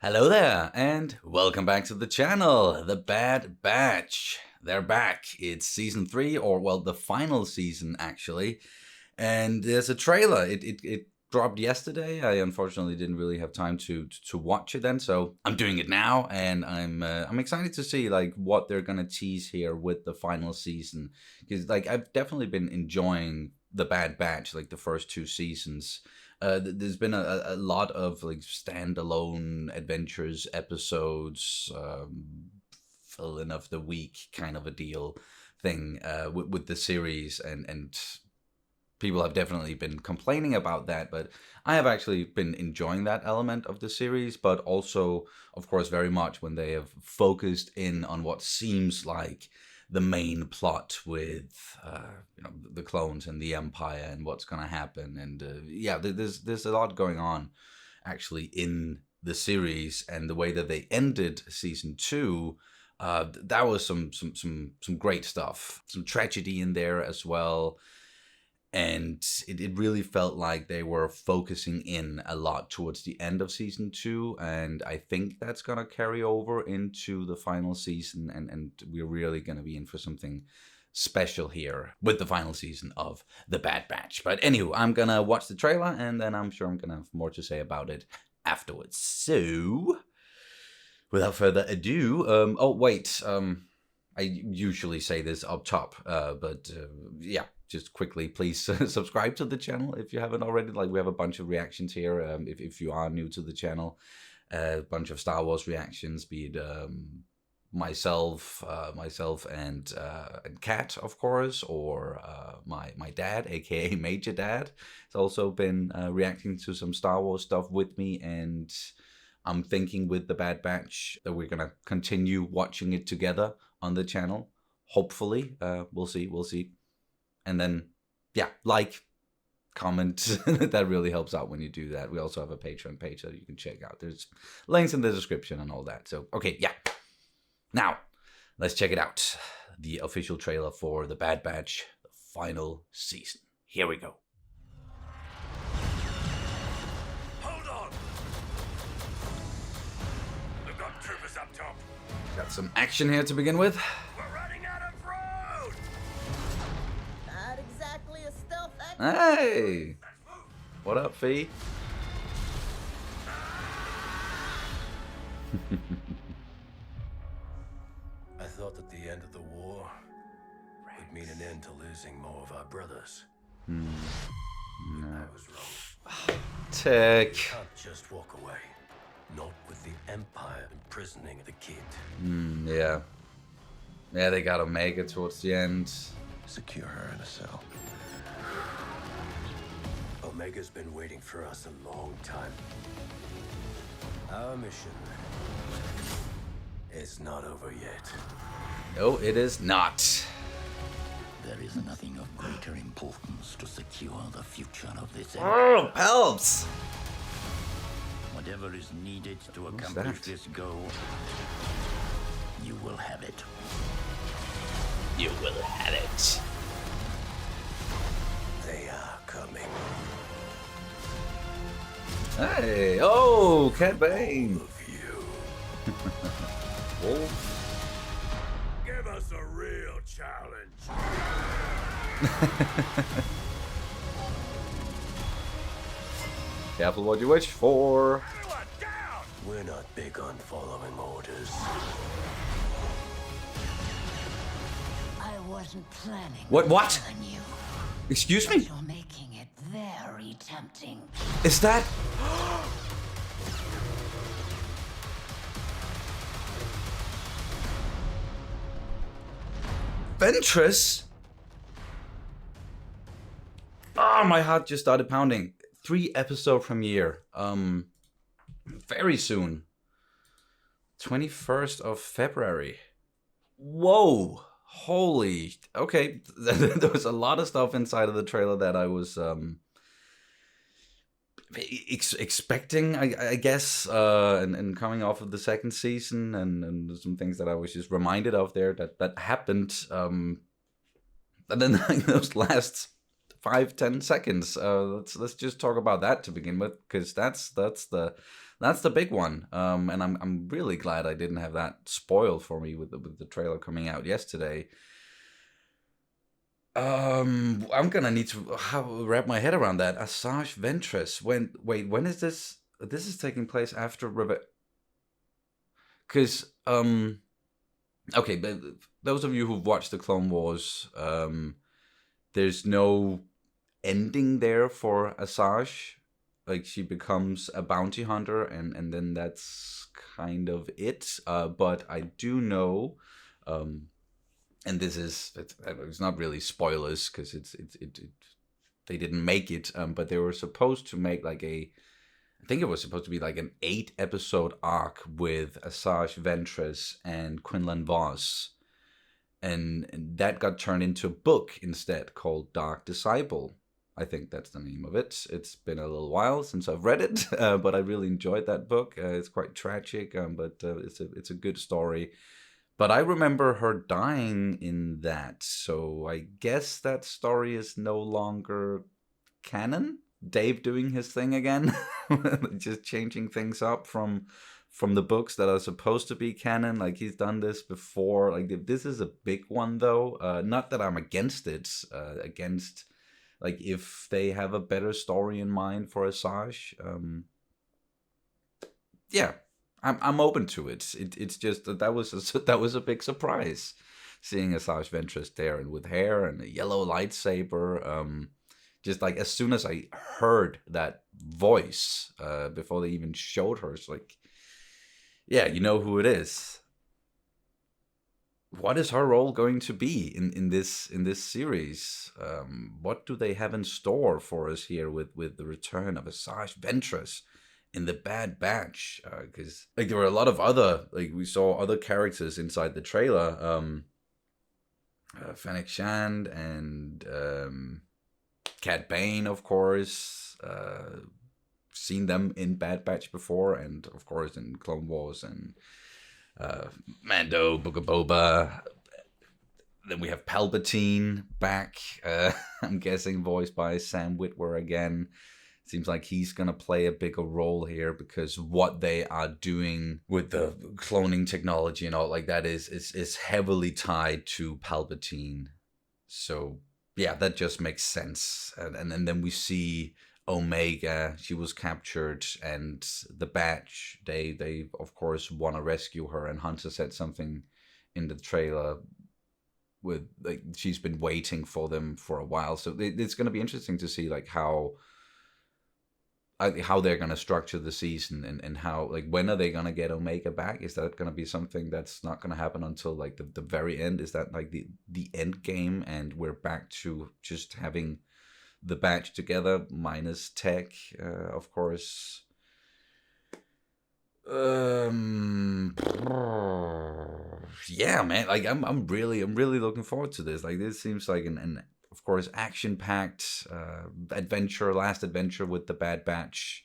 Hello there, and welcome back to the channel, The Bad Batch. They're back. It's season 3, or well, the final season actually. And there's a trailer. It dropped yesterday. I unfortunately didn't really have time to watch it then, so I'm doing it now, and I'm excited to see like what they're gonna tease here with the final season, because like I've definitely been enjoying The Bad Batch, like the first 2 seasons. There's been a lot of like standalone adventures episodes, villain of the week kind of a deal thing with the series, and people have definitely been complaining about that, but I have actually been enjoying that element of the series, but also, of course, very much when they have focused in on what seems like the main plot with the clones and the Empire and what's going to happen. And yeah, there's a lot going on actually in the series, and the way that they ended season 2. That was some great stuff, some tragedy in there as well. And it really felt like they were focusing in a lot towards the end of season 2. And I think that's going to carry over into the final season. And we're really going to be in for something special here with the final season of The Bad Batch. But anyway, I'm going to watch the trailer, and then I'm sure I'm going to have more to say about it afterwards. So, without further ado, I usually say this up top, but yeah. Just quickly, please subscribe to the channel if you haven't already. Like, we have a bunch of reactions here. If you are new to the channel, a bunch of Star Wars reactions, be it myself and Kat, of course, or my dad, aka Major Dad, has also been reacting to some Star Wars stuff with me, and I'm thinking with The Bad Batch that we're gonna continue watching it together on the channel. Hopefully, we'll see. And then, yeah, like, comment. That really helps out when you do that. We also have a Patreon page that you can check out. There's links in the description and all that. So, okay, yeah. Now, let's check it out. The official trailer for The Bad Batch, the final season. Here we go. Hold on! We've got troopers up top. Got some action here to begin with. We're running out of road! Not exactly a stealth act. Hey! What up, Fee? I thought that the end of the war would mean an end to losing more of our brothers. I was wrong. Tech. Can't just walk away. Not with the Empire imprisoning the kid. Yeah. Yeah, they got Omega towards the end. Secure her in a cell. Omega's been waiting for us a long time. Our mission is not over yet. No, it is not. There is nothing of greater importance to secure the future of this Oh, helps! Whatever is needed to accomplish that? this goal, you will have it. You will have it. They are coming. Hey, oh, Cat Bane. Of you. Wolf. Give us a real challenge. Careful what you wish for. Everyone down! We're not big on following orders. I wasn't planning. What? On you. Excuse me? You're making it very tempting. Is that? Ventress? Oh, my heart just started pounding. 3 episode premiere. Very soon. 21st of February. Whoa. Holy. Okay. There was a lot of stuff inside of the trailer that I was expecting, I guess, and coming off of the second season, and some things that I was just reminded of there that happened. And then like, those last 5-10 seconds, let's just talk about that to begin with, because that's the That's the big one. And I'm really glad I didn't have that spoiled for me with the trailer coming out yesterday. I'm gonna need to wrap my head around that. Asajj Ventress. When is this? This is taking place after because okay, but those of you who've watched the Clone Wars, there's no ending there for Asajj. Like, she becomes a bounty hunter, and then that's kind of it. But I do know, and this is it's not really spoilers because they didn't make it, but they were supposed to make like I think it was supposed to be like an 8-episode arc with Asajj Ventress and Quinlan Vos, and that got turned into a book instead called Dark Disciple. I think that's the name of it. It's been a little while since I've read it, but I really enjoyed that book. It's quite tragic, but it's a good story. But I remember her dying in that, so I guess that story is no longer canon. Dave doing his thing again, just changing things up from the books that are supposed to be canon. Like, he's done this before. Like, this is a big one though. Not that I'm against it. Against, like, if they have a better story in mind for Asajj. Yeah, I'm open to it. It's just that was a big surprise, seeing Asajj Ventress there and with hair and a yellow lightsaber. Just like as soon as I heard that voice, before they even showed her, it's like, yeah, you know who it is. What is her role going to be in this series? What do they have in store for us here with the return of Asajj Ventress in the Bad Batch? Because like there were a lot of other, like, we saw other characters inside the trailer. Fennec Shand and Cad Bane, of course. Seen them in Bad Batch before, and of course in Clone Wars, and Mando, Book of Boba. Then we have Palpatine back. I'm guessing voiced by Sam Witwer again. Seems like he's gonna play a bigger role here, because what they are doing with the cloning technology and all like that is heavily tied to Palpatine. So yeah, that just makes sense. And then we see Omega. She was captured, and the Batch, they of course want to rescue her. And Hunter said something in the trailer with, like, she's been waiting for them for a while. So it's going to be interesting to see like how they're going to structure the season, and how, like, when are they going to get Omega back? Is that going to be something that's not going to happen until like the very end? Is that like the end game, and we're back to just having the Batch together minus Tech, of course? Yeah, man, like I'm really looking forward to this. Like, this seems like an of course action-packed last adventure with the Bad Batch,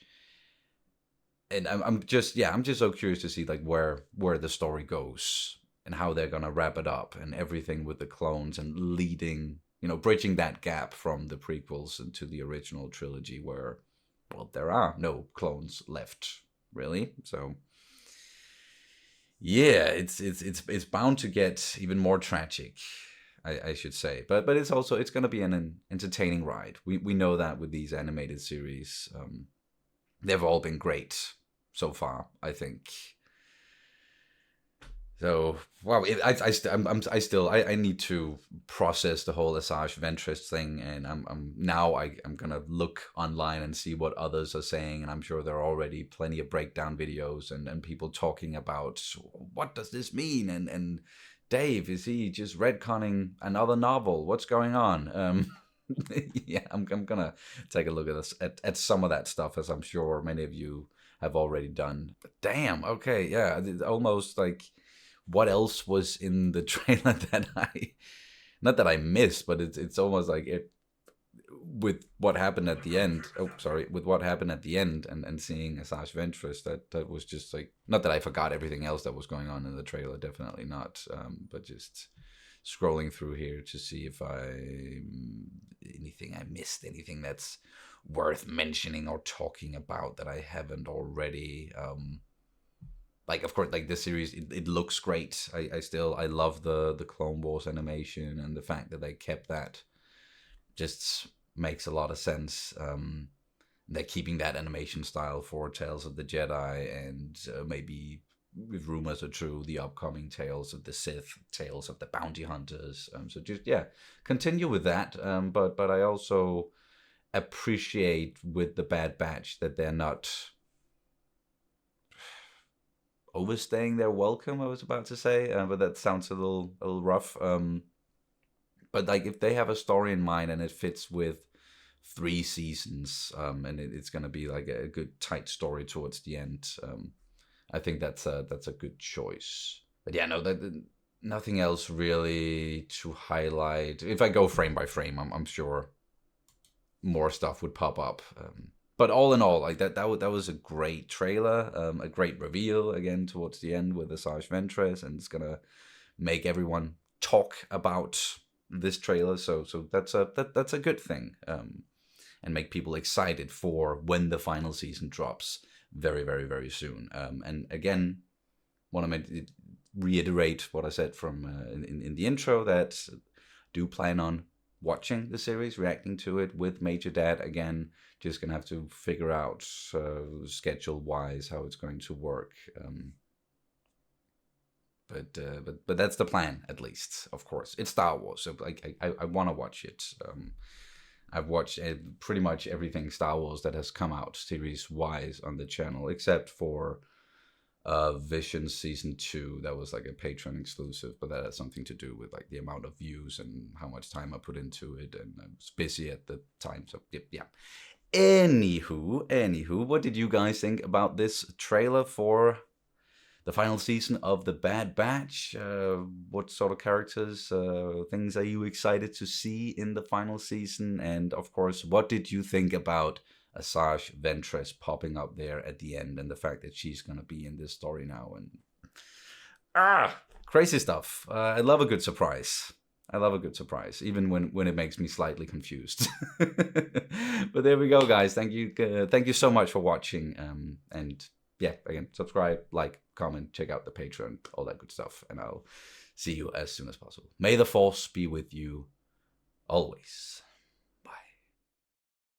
and I'm just so curious to see like where the story goes and how they're gonna wrap it up, and everything with the clones, and leading, bridging that gap from the prequels into the original trilogy, where, well, there are no clones left, really. So yeah, it's bound to get even more tragic, I should say, but it's going to be an entertaining ride. We know that with these animated series, they've all been great so far, I think. So wow, I need to process the whole Asajj Ventress thing, and I'm gonna look online and see what others are saying, and I'm sure there are already plenty of breakdown videos and people talking about what does this mean, and Dave, is he just retconning another novel? What's going on? Yeah, I'm gonna take a look at this at some of that stuff, as I'm sure many of you have already done. But damn, okay, yeah, almost like, what else was in the trailer that not that I missed, but it's almost like it, with what happened at the end. With what happened at the end, and seeing Asajj Ventress, that was just like, not that I forgot everything else that was going on in the trailer, definitely not. But just scrolling through here to see if I missed anything that's worth mentioning or talking about that I haven't already. Like, of course, like this series, it looks great. I love the Clone Wars animation, and the fact that they kept that just makes a lot of sense. They're keeping that animation style for Tales of the Jedi, and maybe, if rumors are true, the upcoming Tales of the Sith, Tales of the Bounty Hunters. So just, yeah, continue with that. But I also appreciate with the Bad Batch that they're not overstaying their welcome, I was about to say, but that sounds a little rough. But like, if they have a story in mind and it fits with 3 seasons, and it's gonna be like a good tight story towards the end, I think that's a good choice. But yeah, no, nothing else really to highlight. If I go frame by frame, I'm sure more stuff would pop up. But all in all, like that was a great trailer, a great reveal again towards the end with Asajj Ventress, and it's gonna make everyone talk about this trailer. So that's a good thing, and make people excited for when the final season drops very, very, very soon. And again, want to reiterate what I said from in the intro, that do plan on watching the series, reacting to it with Major Dad again. Just gonna have to figure out schedule wise how it's going to work. But that's the plan, at least. Of course, it's Star Wars, so I want to watch it. I've watched pretty much everything Star Wars that has come out series wise on the channel, except for Vision Season 2. That was like a Patreon exclusive, but that has something to do with like the amount of views and how much time I put into it, and I was busy at the time, so yeah. Anywho, what did you guys think about this trailer for the final season of The Bad Batch? What sort of characters, things are you excited to see in the final season? And of course, what did you think about Asajj Ventress popping up there at the end, and the fact that she's going to be in this story now? And crazy stuff. I love a good surprise. Even when it makes me slightly confused. But there we go, guys. Thank you so much for watching. And yeah, again, subscribe, like, comment, check out the Patreon, all that good stuff, and I'll see you as soon as possible. May the Force be with you always.